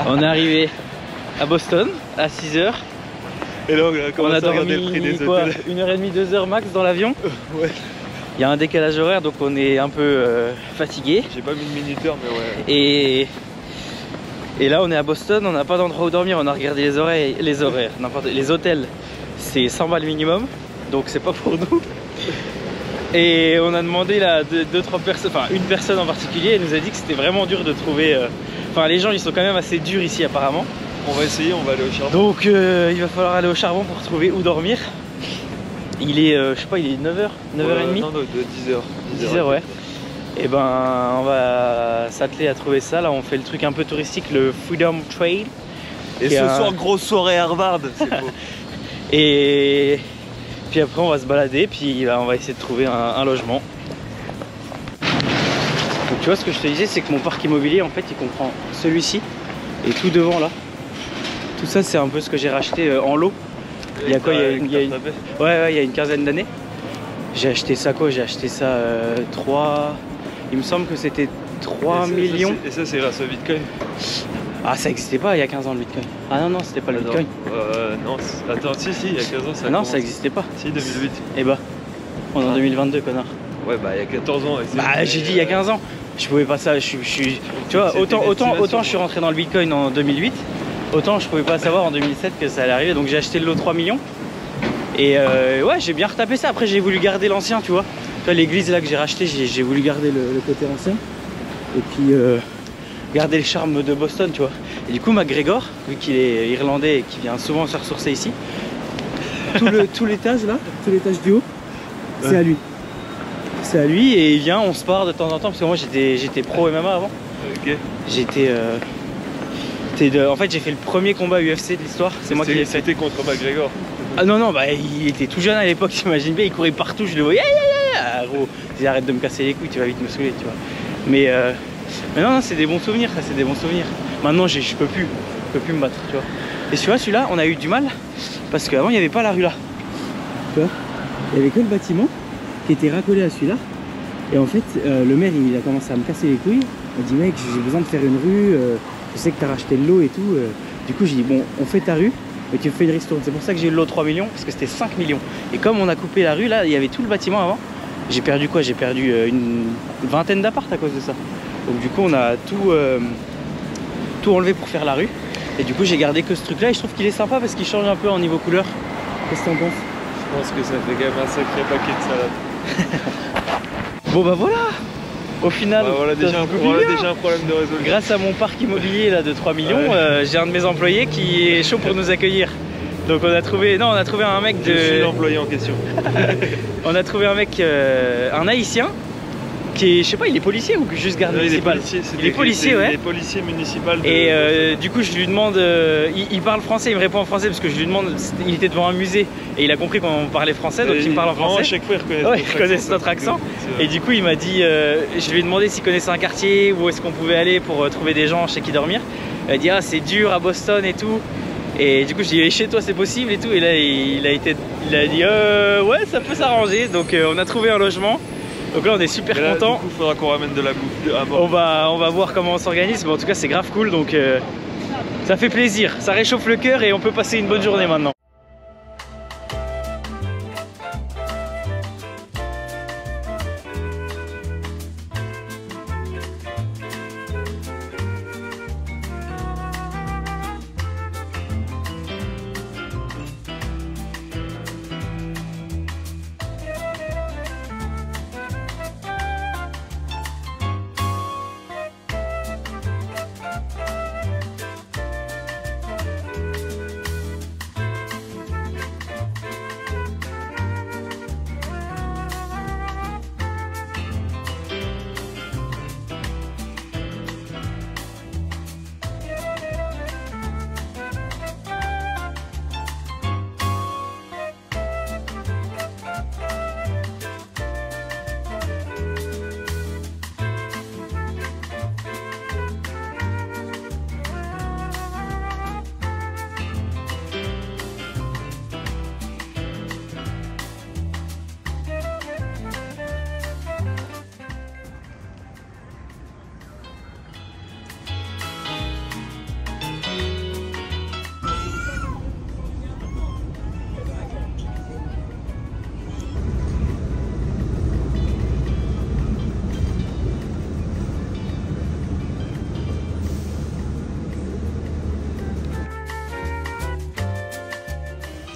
On est arrivé à Boston à 6h. Et là on a dormi quoi, 1h30, 2h max dans l'avion. Ouais. Il y a un décalage horaire donc on est un peu fatigué. J'ai pas mis de minuteur mais ouais. Et là on est à Boston, on n'a pas d'endroit où dormir, on a regardé les hôtels, c'est 100 balles minimum, donc c'est pas pour nous. Et on a demandé là deux-trois personnes, enfin une personne en particulier, elle nous a dit que c'était vraiment dur de trouver. Enfin les gens ils sont quand même assez durs ici apparemment. On va essayer, on va aller au charbon. Donc il va falloir aller au charbon pour trouver où dormir. Il est, je sais pas, il est 9h, 9h30 non, de 10h. 10h ouais. Et ben on va s'atteler à trouver ça. Là on fait le truc un peu touristique, le Freedom Trail. Et ce soir grosse soirée Harvard, c'est beau. Et puis après on va se balader, puis là, on va essayer de trouver un logement. Donc tu vois ce que je te disais, c'est que mon parc immobilier en fait il comprend celui-ci et tout devant là. Tout ça c'est un peu ce que j'ai racheté en lot. Il y a quoi, il y a une quinzaine d'années. J'ai acheté ça quoi, j'ai acheté ça 3... Il me semble que c'était 3 millions. Et ça c'est grâce au Bitcoin. Ah ça existait pas il y a 15 ans le Bitcoin. Ah non c'était pas le Bitcoin. Non, attends, si il y a 15 ans ça. Non ça existait pas. Si 2008. Et bah on est en 2022 connard. Ouais bah il y a 14 ans. Bah j'ai dit il y a 15 ans. Je pouvais pas ça, tu vois, autant je suis rentré dans le Bitcoin en 2008, autant je pouvais pas savoir en 2007 que ça allait arriver. Donc j'ai acheté le lot 3 millions. Et ouais j'ai bien retapé ça. Après j'ai voulu garder l'ancien, tu vois. L'église là que j'ai racheté, j'ai voulu garder le côté ancien. Et puis garder le charme de Boston, tu vois. Et du coup McGregor, vu qu'il est irlandais et qu'il vient souvent se ressourcer ici, tout l'étage là, tout l'étage du haut, c'est à lui. C'est à lui et il vient, on se part de temps en temps parce que moi j'étais pro MMA avant. Ok. En fait j'ai fait le premier combat UFC de l'histoire, c'est moi qui l'ai fait. C'était contre McGregor. Ah non bah il était tout jeune à l'époque, t'imagines bien, il courait partout, je le voyais. Gros, dis arrête de me casser les couilles, tu vas vite me saouler, tu vois. Mais non, c'est des bons souvenirs, ça c'est des bons souvenirs. Maintenant je peux plus me battre, tu vois. Et tu vois celui-là, on a eu du mal parce qu'avant il n'y avait pas la rue là. Tu vois, il n'y avait que le bâtiment qui était racolé à celui-là. Et en fait, le maire il a commencé à me casser les couilles. Il m'a dit mec, j'ai besoin de faire une rue, je sais que tu as racheté le lot et tout. Du coup j'ai dit bon, on fait ta rue, mais tu me fais une ristourne. C'est pour ça que j'ai eu le lot 3 millions, parce que c'était 5 millions. Et comme on a coupé la rue là, il y avait tout le bâtiment avant. J'ai perdu quoi? J'ai perdu une vingtaine d'appart à cause de ça. Donc du coup on a tout enlevé pour faire la rue. Et du coup j'ai gardé que ce truc là et je trouve qu'il est sympa parce qu'il change un peu en niveau couleur. Qu'est-ce que t'en penses? Je pense que ça fait quand même un sacré paquet de salade. Bon bah voilà. Au final, bah voilà déjà un problème de résolu. Grâce à mon parc immobilier là, de 3 millions, j'ai un de mes employés qui est chaud pour nous accueillir. Donc on a trouvé un mec de... Je suis l'employé en question. On a trouvé un mec, un haïtien, qui est, je sais pas, il est policier ou juste garde municipal? Il est policier, ouais. Il est policier municipal. Et du coup je lui demande, il parle français, il me répond en français parce que je lui demande, il était devant un musée et il a compris qu'on parlait français, donc il me parle en français. À chaque fois il connaît notre accent. Et du coup il m'a dit, je lui ai demandé s'il connaissait un quartier, où est-ce qu'on pouvait aller pour trouver des gens chez qui dormir. Il a dit ah c'est dur à Boston et tout. Et du coup je dis chez toi c'est possible et tout. Et là il a dit ouais ça peut s'arranger. Donc on a trouvé un logement. Donc là on est super content. Du coup il faudra qu'on ramène de la bouffe à bord. On va voir comment on s'organise. Mais en tout cas c'est grave cool. Donc ça fait plaisir. Ça réchauffe le cœur et on peut passer une bonne journée maintenant.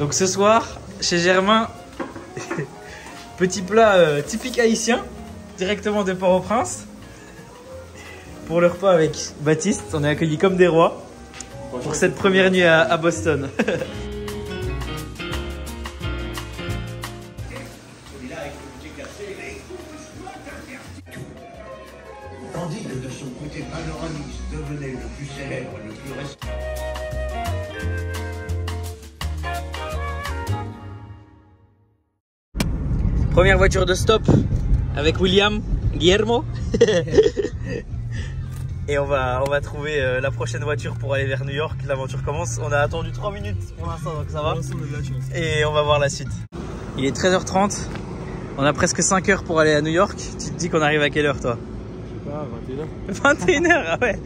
Donc ce soir, chez Germain, petit plat typique haïtien, directement de Port-au-Prince. Pour le repas avec Baptiste, on est accueillis comme des rois pour cette première nuit à Boston. Tandis que de son côté panoramiste devenait le plus célèbre, le plus resté. Première voiture de stop avec Guillermo. Et on va trouver la prochaine voiture pour aller vers New York. L'aventure commence. On a attendu 3 minutes pour l'instant, donc ça va. Et on va voir la suite. Il est 13h30. On a presque 5 heures pour aller à New York. Tu te dis qu'on arrive à quelle heure, toi? Je sais pas, 21h. 21h, ah ouais.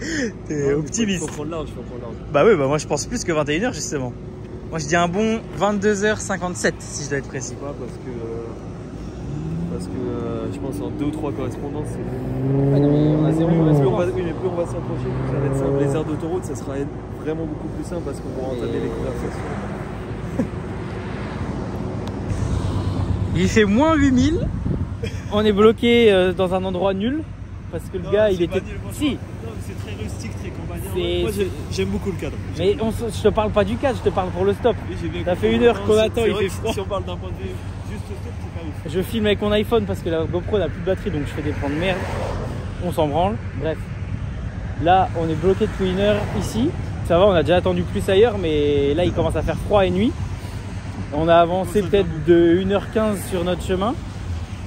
T'es optimiste. Faut prendre large, Bah oui, bah moi je pense plus que 21h justement. Moi je dis un bon 22h57 si je dois être précis. Pas parce que je pense en 2 ou 3 correspondances. Ouais, non, mais on a zéro correspondance. Plus on va s'approcher, plus ça va être simple. Les aires d'autoroute, ça sera vraiment beaucoup plus simple parce qu'on va entamer les conversations. Il fait moins 8000. On est bloqué dans un endroit nul parce que le gars il était. Si. C'est très rustique, très campagnard. C'est- Moi j'aime beaucoup le cadre. Mais je te parle pas du cadre, je te parle pour le stop. T'as fait 1 heure qu'on attend, il fait froid. Si on parle d'un point de vue juste stop, c'est pas ouf. Je filme avec mon iPhone parce que la GoPro n'a plus de batterie donc je fais des plans de merde. On s'en branle. Bref. Là on est bloqué depuis 1 heure ici. Ça va, on a déjà attendu plus ailleurs mais là il commence à faire froid et nuit. On a avancé peut-être de 1h15 sur notre chemin.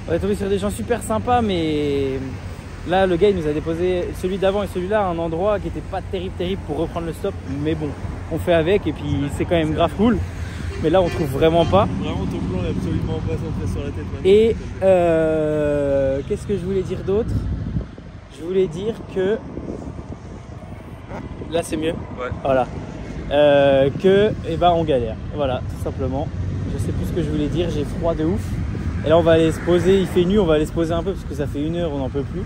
On est tombé sur des gens super sympas mais là le gars il nous a déposé celui d'avant et celui-là à un endroit qui était pas terrible pour reprendre le stop. Mais bon, on fait avec et puis c'est quand même grave cool. Mais là on trouve vraiment pas. Vraiment ton plan est absolument pas centré sur la tête. Et qu'est-ce que je voulais dire d'autre? Je voulais dire que là c'est mieux. Ouais. Voilà. On galère. Voilà, tout simplement. Je sais plus ce que je voulais dire. J'ai froid de ouf. Et là on va aller se poser. Il fait nuit. On va aller se poser un peu parce que ça fait 1 heure. On n'en peut plus.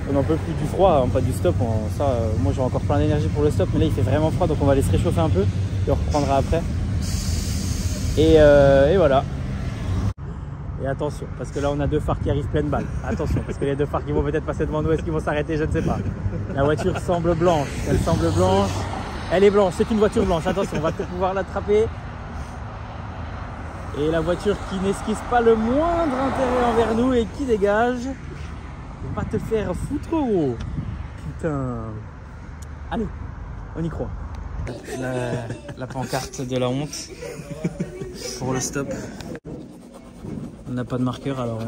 On n'en peut plus du froid, hein, pas du stop. Moi j'ai encore plein d'énergie pour le stop, mais là il fait vraiment froid, donc on va aller se réchauffer un peu. Et on reprendra après. Et voilà. Et attention, parce que là on a 2 phares qui arrivent pleine balle. Attention, parce que les 2 phares qui vont peut-être passer devant nous, est-ce qu'ils vont s'arrêter? Je ne sais pas. La voiture semble blanche. Elle semble blanche. Elle est blanche, c'est une voiture blanche. Attention, on va peut-être pouvoir l'attraper. Et la voiture qui n'esquisse pas le moindre intérêt envers nous et qui dégage. Va te faire foutre, gros. Putain. Allez, on y croit. La pancarte de la honte pour le stop. On n'a pas de marqueur alors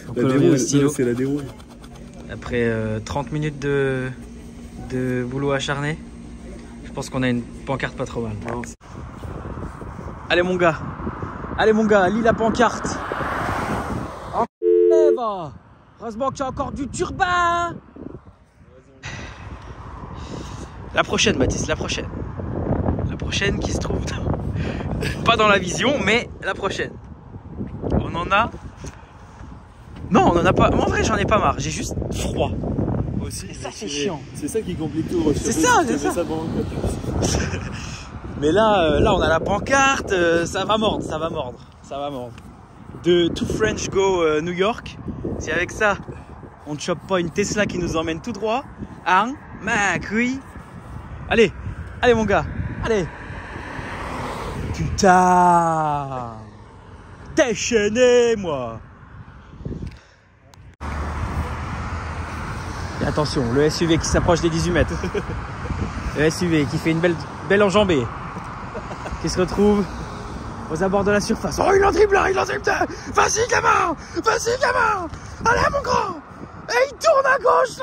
on colorie au stylo. C'est la dérouille. Après 30 minutes de boulot acharné, je pense qu'on a une pancarte pas trop mal. Allez mon gars, lis la pancarte. Oh, heureusement que tu as encore du turbin. La prochaine, Baptiste, la prochaine. La prochaine qui se trouve pas dans la vision, mais la prochaine. On en a. Non, on en a pas. En vrai, j'en ai pas marre. J'ai juste froid. Aussi, et ça, c'est chiant. C'est ça qui complique tout. C'est ça. Mais là, on a la pancarte. Ça va mordre. De To French Go New York. Si avec ça, on ne chope pas une Tesla qui nous emmène tout droit. Hein, ma couille. Allez mon gars, allez. Putain, déchaîné moi. Et attention, le SUV qui s'approche des 18 mètres. Le SUV qui fait une belle enjambée. Qui se retrouve aux abords de la surface. Oh, il en dribble là, Vas-y gamin. Allez mon grand. Et il tourne à gauche.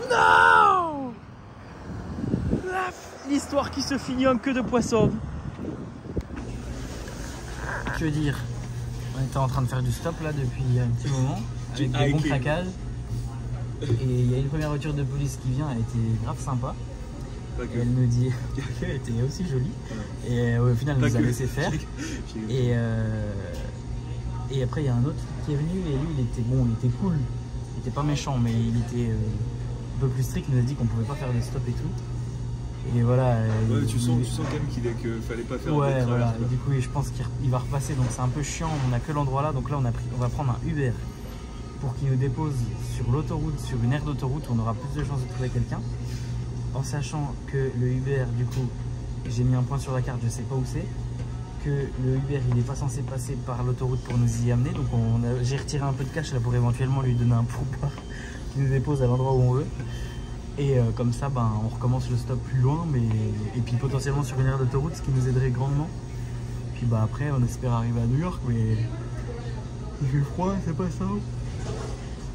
Non. L'histoire qui se finit en queue de poisson. Que dire? On était en train de faire du stop là depuis un petit moment. Avec des bons craquages. Et il y a une première voiture de police qui vient, elle était grave sympa. Et elle nous dit qu'elle était aussi jolie. Et au final, elle nous a laissé faire. Et après, il y a un autre qui est venu et lui, il était bon, il était cool. Il était pas méchant, mais il était un peu plus strict. Il nous a dit qu'on pouvait pas faire de stop et tout. Et voilà. Ouais, tu sens quand même qu'il fallait pas faire ouais, un voilà. Et du coup, je pense qu'il va repasser, donc c'est un peu chiant. On n'a que l'endroit là, donc là, on va prendre un Uber pour qu'il nous dépose sur l'autoroute, sur une aire d'autoroute où on aura plus de chances de trouver quelqu'un. En sachant que le Uber, du coup, j'ai mis un point sur la carte, je sais pas où c'est. Que le Uber, il n'est pas censé passer par l'autoroute pour nous y amener. Donc j'ai retiré un peu de cash là pour éventuellement lui donner un pourboire qui nous dépose à l'endroit où on veut. Et comme ça, ben, on recommence le stop plus loin, et puis potentiellement sur une aire d'autoroute, ce qui nous aiderait grandement. Puis bah après, on espère arriver à New York, mais il fait froid, c'est pas ça.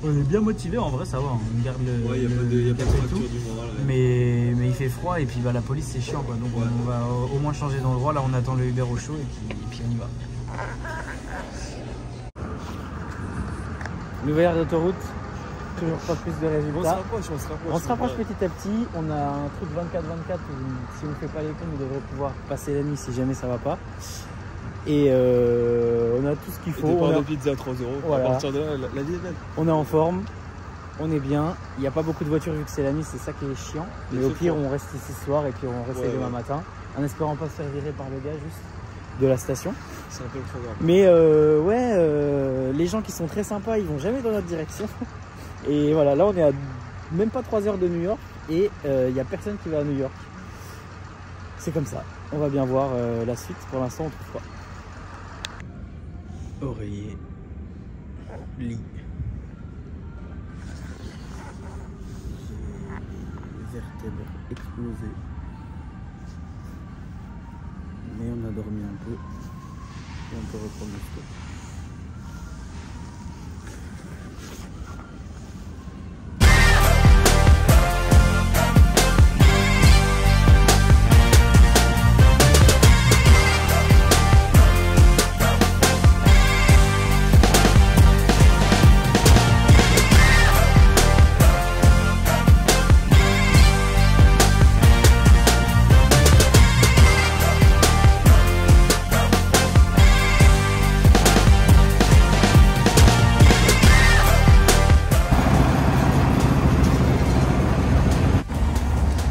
On est bien motivé, en vrai ça va, on garde le. Ouais, il n'y a pas de fracture du moral. Ouais. Mais il fait froid, et puis bah, la police c'est chiant quoi. Donc ouais. On va au moins changer d'endroit. Là on attend le Uber au chaud, et puis on y va. Nouvelle aire d'autoroute, toujours pas plus de résultats. On se rapproche petit à petit. On a un truc 24-24 où si on ne fait pas les comptes, on devrait pouvoir passer la nuit si jamais ça va pas. Et on a tout ce qu'il faut. On a de pizza à 3 €. Voilà. À partir de là, la vie est belle. On est en forme, on est bien. Il n'y a pas beaucoup de voitures vu que c'est la nuit, c'est ça qui est chiant. Mais au pire, on reste ici ce soir et puis on reste demain matin. En espérant pas se faire virer par le gars juste de la station. C'est un peu le programme. Mais les gens qui sont très sympas, ils vont jamais dans notre direction. Et voilà, là on est à même pas 3 heures de New York et il n'y a personne qui va à New York. C'est comme ça. On va bien voir la suite. Pour l'instant, on trouve pas. Oreiller, lit, vertèbres explosées, mais on a dormi un peu et on peut reprendre le stop.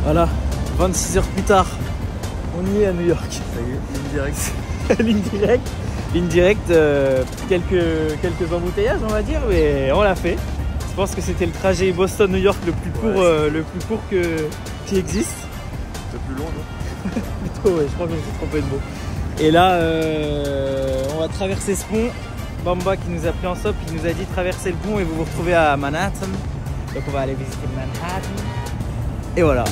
Voilà, 26 heures plus tard, on y est à New York. Ça y est, ligne directe. ligne directe, quelques embouteillages on va dire, mais on l'a fait. Je pense que c'était le trajet Boston-New York le plus court qui existe. C'est plus long, non? Plutôt, ouais, je crois que je me suis trompé de mot. Et là, on va traverser ce pont. Bamba qui nous a pris en stop, qui nous a dit traverser le pont et vous vous retrouvez à Manhattan. Donc on va aller visiter Manhattan. Et voilà.